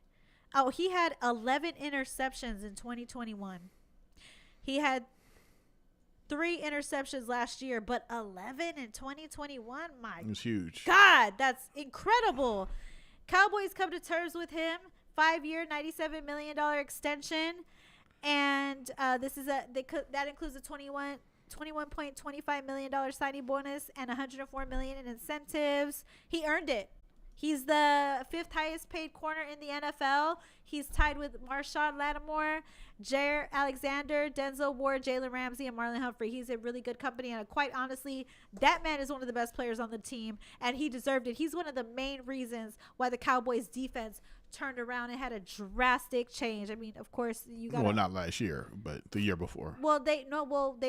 Oh, he had 11 interceptions in 2021. He had 3 interceptions last year, but 11 in 2021. My It's huge. God, that's incredible. Cowboys come to terms with him. 5-year, $97 million extension, and that includes a $21.25 million signing bonus and $104 million in incentives. He earned it. He's the 5th highest paid corner in the NFL. He's tied with Marshawn Lattimore, Jair Alexander, Denzel Ward, Jalen Ramsey, and Marlon Humphrey. He's in really good company, and quite honestly, that man is one of the best players on the team, and he deserved it. He's one of the main reasons why the Cowboys defense turned around and had a drastic change. I mean, of course, you got not last year, but the year before. They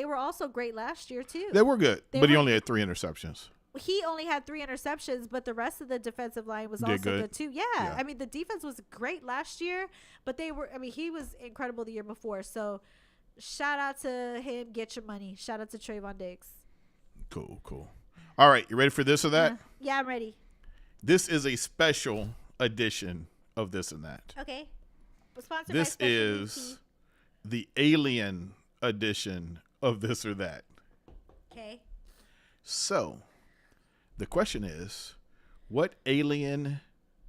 were also great last year too. They were good, but he only had 3 interceptions. He only had 3 interceptions, but the rest of the defensive line was also good too. Yeah. I mean, the defense was great last year, but he was incredible the year before. So shout out to him. Get your money. Shout out to Trayvon Diggs. Cool. All right. You ready for this or that? Yeah, I'm ready. This is a special edition of This and That. Okay. Sponsored This by Special is the alien edition of This or That. Okay. So, the question is, what alien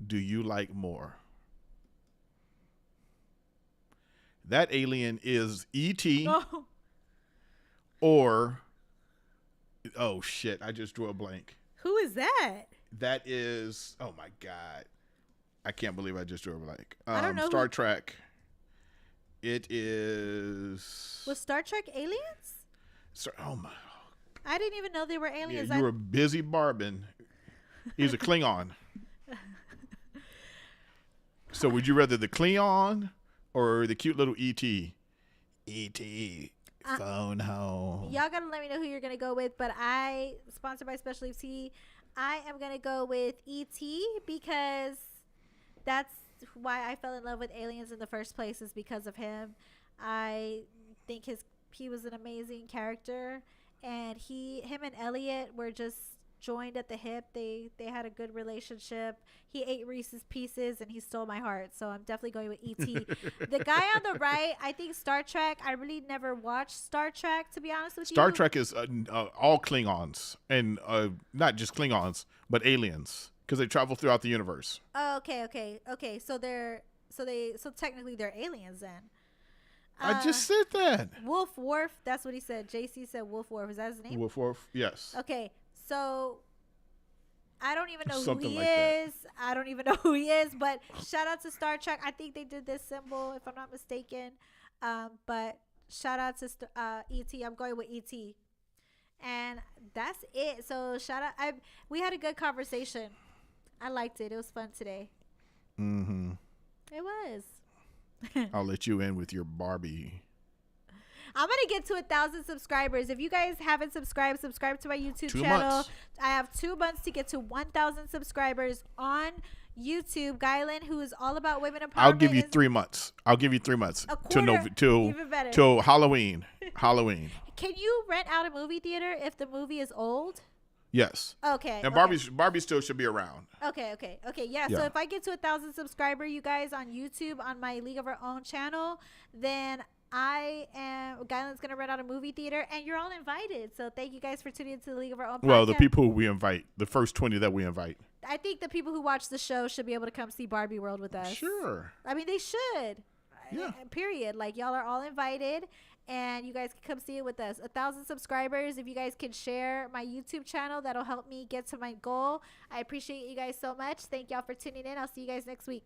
do you like more? That alien is E.T. Oh. or, oh shit, I just drew a blank. Who is that? That is, oh my God. I can't believe I just drew a blank. I don't know. Star Trek. It is. Was Star Trek aliens? Oh my. I didn't even know they were aliens. Yeah, you were busy barbing. He's a Klingon. So would you rather the Klingon or the cute little E.T.? E.T. Phone home. Y'all gotta let me know who you're gonna go with, but sponsored by Special ET, I am gonna go with E.T. because that's why I fell in love with aliens in the first place, is because of him. I think he was an amazing character, and him and Elliot were just joined at the hip. They had a good relationship. He ate Reese's Pieces and he stole my heart, so I'm definitely going with E.T. The guy on the right, I think Star Trek. I really never watched Star Trek, to be honest with you. Star Trek is all Klingons, and not just Klingons, but aliens, because they travel throughout the universe. Oh, okay. So technically they're aliens then. I just said that. Wolf Worf, that's what he said. JC said Wolf Worf. Is that his name? Wolf Worf, yes. Okay, so I don't even know Something who he like that. is. I don't even know who he is, but shout out to Star Trek. I think they did this symbol, if I'm not mistaken. But shout out to E.T. I'm going with E.T. And that's it. So shout out. We had a good conversation. I liked it. It was fun today. Mm-hmm. It was. I'll let you in with your Barbie. I'm going to get to 1,000 subscribers. If you guys haven't subscribe to my YouTube 2 channel. months. I have 2 months to get to 1,000 subscribers on YouTube. Guylan, who is all about women empowerment. I'll give you 3 months. I'll give you 3 months. A quarter, even better. Till Halloween. Halloween. Can you rent out a movie theater if the movie is old? Yes. Okay. And okay. Barbie still should be around. Okay. Yeah. So if I get to 1,000 subscriber, you guys, on YouTube, on my League of Our Own channel, then Guylan's gonna rent out a movie theater, and you're all invited. So thank you guys for tuning into the League of Our Own podcast. Well, the people who we invite, the first 20 that we invite. I think the people who watch the show should be able to come see Barbie World with us. Sure. I mean, they should. Yeah. Period. Like, y'all are all invited, and you guys can come see it with us. 1,000 subscribers. If you guys can share my YouTube channel, that'll help me get to my goal. I appreciate you guys so much. Thank y'all for tuning in. I'll see you guys next week.